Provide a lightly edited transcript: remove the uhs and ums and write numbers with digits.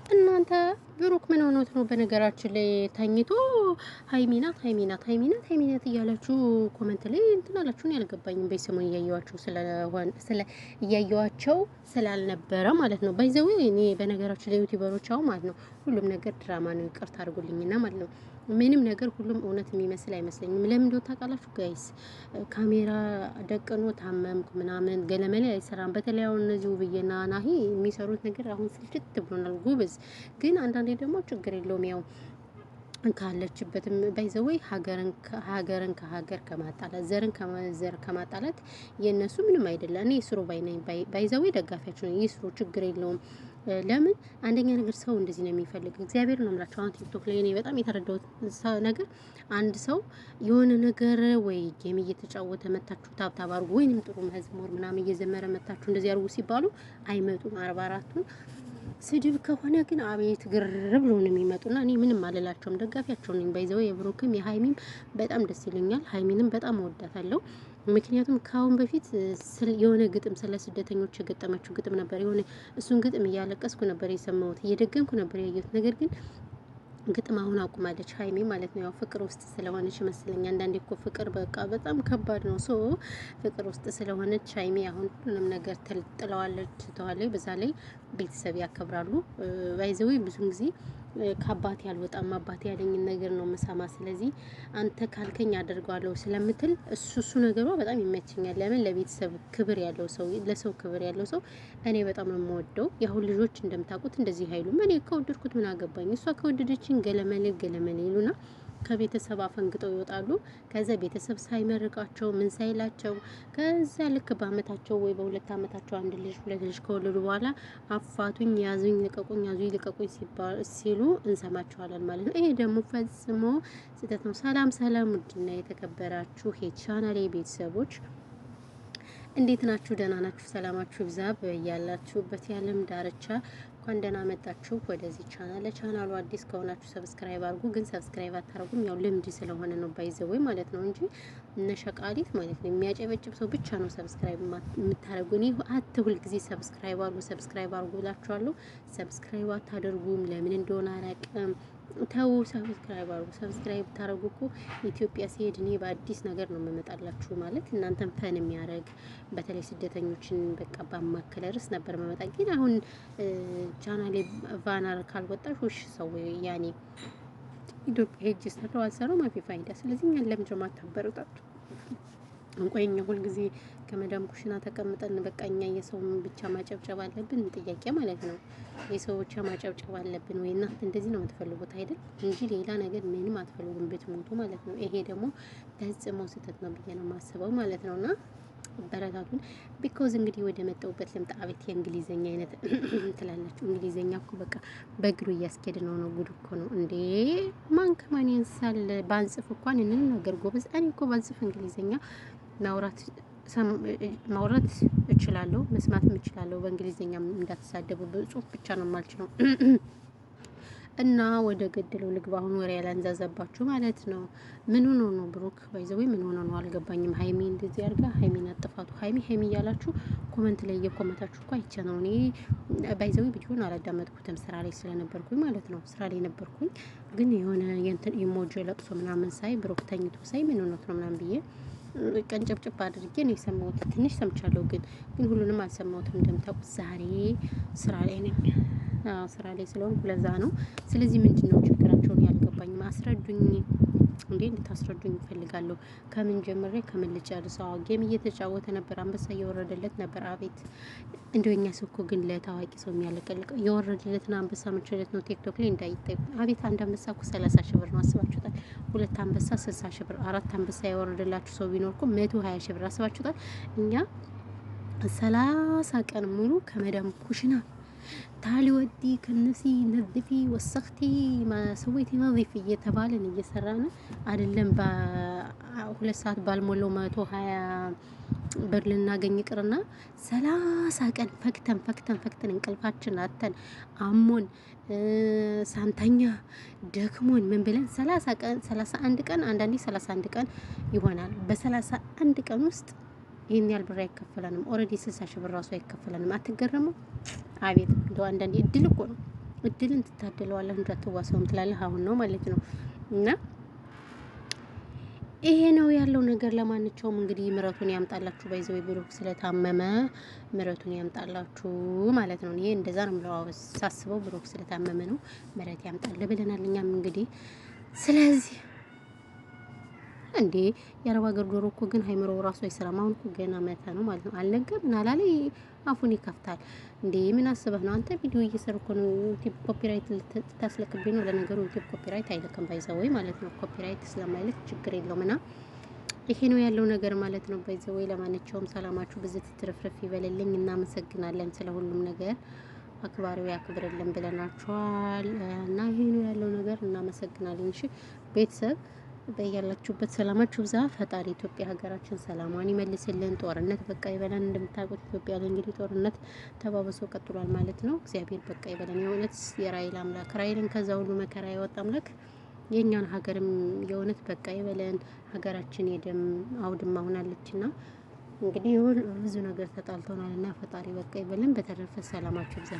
እናንተ ብሩክ ምን ሆኖት ነው? በነገራችን ላይ ተኝቶ ሀይሚናት እያላችሁ ኮመንት ላይ እንትን አላችሁን? ያልገባኝም በሰሞን እያየዋቸው ስላልነበረ ማለት ነው። ባይዘው እኔ በነገራችን ላይ ዩቲዩበሮች አሁን ማለት ነው ሁሉም ነገር ድራማ ነው። ይቅርታ አድርጉልኝና ማለት ነው ምንም ነገር ሁሉም እውነት የሚመስል አይመስለኝም። ለምን እንደው ታውቃላችሁ ጋይስ? ካሜራ ደቅኖ ታመምኩ ምናምን ገለመሌ አይሰራም። በተለይ አሁን እነዚህ ውብዬና ናሂ የሚሰሩት ነገር አሁን ስልችት ብሎናል። ጉብዝ ግን አንዳንዴ ደግሞ ችግር የለውም ያው ካለችበትም ባይዘወይ ሀገርን ከሀገር ከማጣላት ዘርን ከዘር ከማጣላት የእነሱ ምንም አይደለም። እኔ ይስሩ ባይነኝ ባይዘወይ ደጋፊያቸው ነው። ይስሩ ችግር የለውም። ለምን አንደኛ ነገር ሰው እንደዚህ ነው የሚፈልግ። እግዚአብሔር ነው የምላቸው። አሁን ቲክቶክ ላይ እኔ በጣም የተረዳሁት ነገር አንድ ሰው የሆነ ነገር ወይ ጌም እየተጫወተ መታችሁ ታብታብ አድርጉ ወይንም ጥሩ መዝሙር ምናምን እየዘመረ መታችሁ እንደዚህ አድርጉ ሲባሉ አይመጡም። 44ቱን ስድብ ከሆነ ግን አቤት ግር ብሎ ነው የሚመጡና እኔ ምንም አልላቸውም። ደጋፊያቸው ነኝ። ባይዘው የብሩክም የሀይሚም በጣም ደስ ይለኛል። ሀይሚንም በጣም እወዳታለሁ። ምክንያቱም ከአሁን በፊት የሆነ ግጥም ስለ ስደተኞች የገጠመችው ግጥም ነበር። የሆነ እሱን ግጥም እያለቀስኩ ነበር የሰማሁት፣ እየደገምኩ ነበር ያየሁት። ነገር ግን ግጥም አሁን አቁማለች ሀይሚ ማለት ነው። ያው ፍቅር ውስጥ ስለሆነች ይመስለኝ። አንዳንዴ እኮ ፍቅር በቃ በጣም ከባድ ነው። ሶ ፍቅር ውስጥ ስለሆነች ሀይሚ አሁን ሁሉንም ነገር ጥለዋለች፣ ትተዋለች። በዛ ላይ ቤተሰብ ያከብራሉ። ባይዘዊ ብዙን ጊዜ ከአባቴ አልወጣም አባቴ ያለኝን ነገር ነው መሳማ። ስለዚህ አንተ ካልከኝ አደርገዋለሁ ስለምትል እሱ ነገሯ በጣም ይመቸኛል። ለምን ለቤተሰብ ክብር ያለው ሰው፣ ለሰው ክብር ያለው ሰው እኔ በጣም ነው የምወደው። የአሁን ልጆች እንደምታውቁት እንደዚህ አይሉም። እኔ ከወደድኩት ምን አገባኝ፣ እሷ ከወደደችን ገለመሌ ይሉና ከቤተሰብ አፈንግጠው ይወጣሉ። ከዛ ቤተሰብ ሳይመርቃቸው ምን ሳይላቸው ከዛ ልክ በአመታቸው ወይ በሁለት አመታቸው አንድ ልጅ ሁለት ልጅ ከወለዱ በኋላ አፋቱኝ፣ ያዙኝ፣ ልቀቁኝ ሲሉ እንሰማቸዋለን ማለት ነው። ይሄ ደግሞ ፈጽሞ ስህተት ነው። ሰላም ውድና የተከበራችሁ የቻናሌ ቤተሰቦች እንዴት ናችሁ? ደህና ናችሁ? ሰላማችሁ ይብዛ በያላችሁበት የዓለም ዳርቻ። እንኳን ደህና መጣችሁ ወደዚህ ቻናል። ለቻናሉ አዲስ ከሆናችሁ ሰብስክራይብ አድርጉ። ግን ሰብስክራይብ አታደርጉም፣ ያው ልምድ ስለሆነ ነው ባይዘወይ ማለት ነው እንጂ እነሸቃሊት ማለት ነው የሚያጨበጭብ ሰው ብቻ ነው ሰብስክራይብ የምታደርጉ። እኔ ሁል ጊዜ ሰብስክራይብ አድርጉ ብላችኋለሁ። ሰብስክራይብ አታደርጉም፣ ለምን እንደሆነ አላውቅም። ተው ሰብስክራይብ አድርጉ። ሰብስክራይብ ታደርጉ እኮ ኢትዮጵያ ሲሄድ እኔ በአዲስ ነገር ነው የምመጣላችሁ። ማለት እናንተን ፈን የሚያደርግ በተለይ ስደተኞችን በቃ ባማከለ ርዕስ ነበር መመጣ። ግን አሁን ቻናሌ ቫናር ካልወጣሽ ውሽ ሰው ያኔ ኢትዮጵያ ሄጅ ሰራው አልሰራው ማፊ ፋይዳ። ስለዚህ እኛን ለምንድነው ማታበረታቱ? እንቆይኛ ሁል ጊዜ ከመዳም ኩሽና ተቀምጠን በቃ እኛ የሰው ብቻ ማጨብጨብ አለብን? ጥያቄ ማለት ነው። የሰው ብቻ ማጨብጨብ አለብን ወይ? እናንተ እንደዚህ ነው የምትፈልጉት አይደል? እንጂ ሌላ ነገር ምንም አትፈልጉም ብትሞቱ ማለት ነው። ይሄ ደግሞ ፈጽሞ ስህተት ነው ብዬ ነው የማስበው ማለት ነውና በረታቱን። ቢኮዝ እንግዲህ ወደ መጣሁበት ልምጣ። አቤት የእንግሊዘኛ አይነት ትላላችሁ። እንግሊዘኛ እኮ በቃ በእግሩ እያስኬድ ነው። ጉድ እኮ ነው እንዴ! ማን ከማን ያንሳል? ባንጽፍ እንኳን እንናገር ጎበዝ። እኔ እኮ ባንጽፍ እንግሊዘኛ ማውራት እችላለሁ፣ መስማትም እችላለሁ። በእንግሊዘኛ እንዳትሳደቡ፣ በጽሁፍ ብቻ ነው የማልችለው። እና ወደ ገደለው ልግባ። አሁን ወሬ ያላንዛዛባችሁ ማለት ነው። ምን ሆኖ ነው ብሩክ ባይዘው ምን ሆኖ ነው አልገባኝም። ሀይሚ እንደዚህ አድርጋ ሀይሚን አጥፋቱ ሀይሚ እያላችሁ ኮመንት ላይ እየኮመታችሁ እኮ አይቼ ነው እኔ ባይዘው ቢሆን አላዳመጥኩትም ስራ ላይ ስለነበርኩኝ ማለት ነው። ስራ ላይ ነበርኩኝ። ግን የሆነ የእንትን ኢሞጂ ለቅሶ ምናምን ሳይ ብሩክ ተኝቶ ሳይ ምን ሆኖት ነው ምናምን ብዬ ቀንጨብጭብ አድርጌ ነው የሰማሁት። ትንሽ ሰምቻለሁ ግን ሁሉንም አልሰማሁትም። እንደምታውቁት ዛሬ ስራ ላይ ነኝ። ስራ ላይ ስለሆንኩ ለዛ ነው። ስለዚህ ምንድነው ችግራቸውን ያልገባኝም፣ አስረዱኝ። እንዴ እንድታስረዱኝ እፈልጋለሁ። ከምን ጀምሬ ከምን ልጨርሰው? ጌም እየተጫወተ ነበር፣ አንበሳ እየወረደለት ነበር። አቤት እንደኛ ሰው እኮ ግን ለታዋቂ ሰው የሚያለቀልቀው የወረደለትን አንበሳ መቸለት ነው ቲክቶክ ላይ እንዳይጠይቁ። አቤት አንድ አንበሳ እኮ 30 ሺህ ብር ነው። አስባችሁታል? ሁለት አንበሳ 60 ሺህ ብር፣ አራት አንበሳ የወረደላችሁ ሰው ቢኖር እኮ 120 ሺህ ብር። አስባችሁታል? እኛ 30 ቀን ሙሉ ከመዳም ኩሽና ታሊ ወዲ ከነሲ ነድፊ ወሰክቲ ማሰወይቲ ነዲፍ እየተባለን እየሰራን አይደለም። በሁለት ሰዓት ባልሞላው 120 ብር ልናገኝ ቅርና 30 ቀን ፈክተን እንቅልፋችን አተን አሞን ሳንተኛ ደክሞን ምን ብለን 30 ቀን 31 ቀን አንዳንዴ 31 ቀን ይሆናል። በ31 ቀን ውስጥ ይሄን ያህል ብር አይከፈለንም። ኦሬዲ 60 ሺህ ብር ራሱ አይከፈለንም። አትገረሙ? አቤት እንደው አንዳንዴ እድል እኮ ነው። እድልን ትታደለዋለህ እንዳትዋሰውም ትላለህ። አሁን ነው ማለት ነው። እና ይሄ ነው ያለው ነገር። ለማንኛውም እንግዲህ ምረቱን ያምጣላችሁ። ባይዘው ብሩክ ስለታመመ ምረቱን ያምጣላችሁ ማለት ነው። ይሄ እንደዛ ነው ብለው ሳስበው ብሩክ ስለታመመ ነው ምረት ያምጣል ብለናል እኛም እንግዲህ። ስለዚህ እንዴ የአረብ ሀገር ዶሮ እኮ ግን ሃይምሮው ራሱ አይሰራም። አሁን እኮ ገና መታ ነው ማለት ነው። አልነገም ናላለ አፉን ይከፍታል። እንዴ ምን አስበህ ነው አንተ? ቪዲዮ እየሰሩ እኮ ነው። ዩቲዩብ ኮፒራይት ልታስለቅብኝ ነው? ለነገሩ ዩቲዩብ ኮፒራይት አይለቅም ባይዘወይ ማለት ነው። ኮፒራይት ስለማይልክ ችግር የለውም። እና ይሄ ነው ያለው ነገር ማለት ነው። ባይዘወይ ለማንኛውም ሰላማችሁ ብዝት ትርፍርፍ ይበልልኝ። እናመሰግናለን ስለ ሁሉም ነገር። አክባሪው ያክብርልን ብለናችኋል። እና ይሄ ነው ያለው ነገር። እናመሰግናለን። እሺ ቤተሰብ በያላችሁበት ሰላማችሁ ብዛ። ፈጣሪ ኢትዮጵያ ሀገራችን ሰላሟን ይመልስልን። ጦርነት በቃ ይበለን። እንደምታውቁት ኢትዮጵያ ላይ እንግዲህ ጦርነት ተባብሶ ቀጥሏል ማለት ነው። እግዚአብሔር በቃ ይበለን። የእውነት የራይል አምላክ ራይልን ከዛ ሁሉ መከራ ያወጣ አምላክ የእኛን ሀገርም የእውነት በቃ ይበለን። ሀገራችን የደም አውድማ ሆናለችና እንግዲህ ብዙ ነገር ተጣልተናልና ፈጣሪ በቃ ይበለን። በተረፈ ሰላማችሁ ብዛ።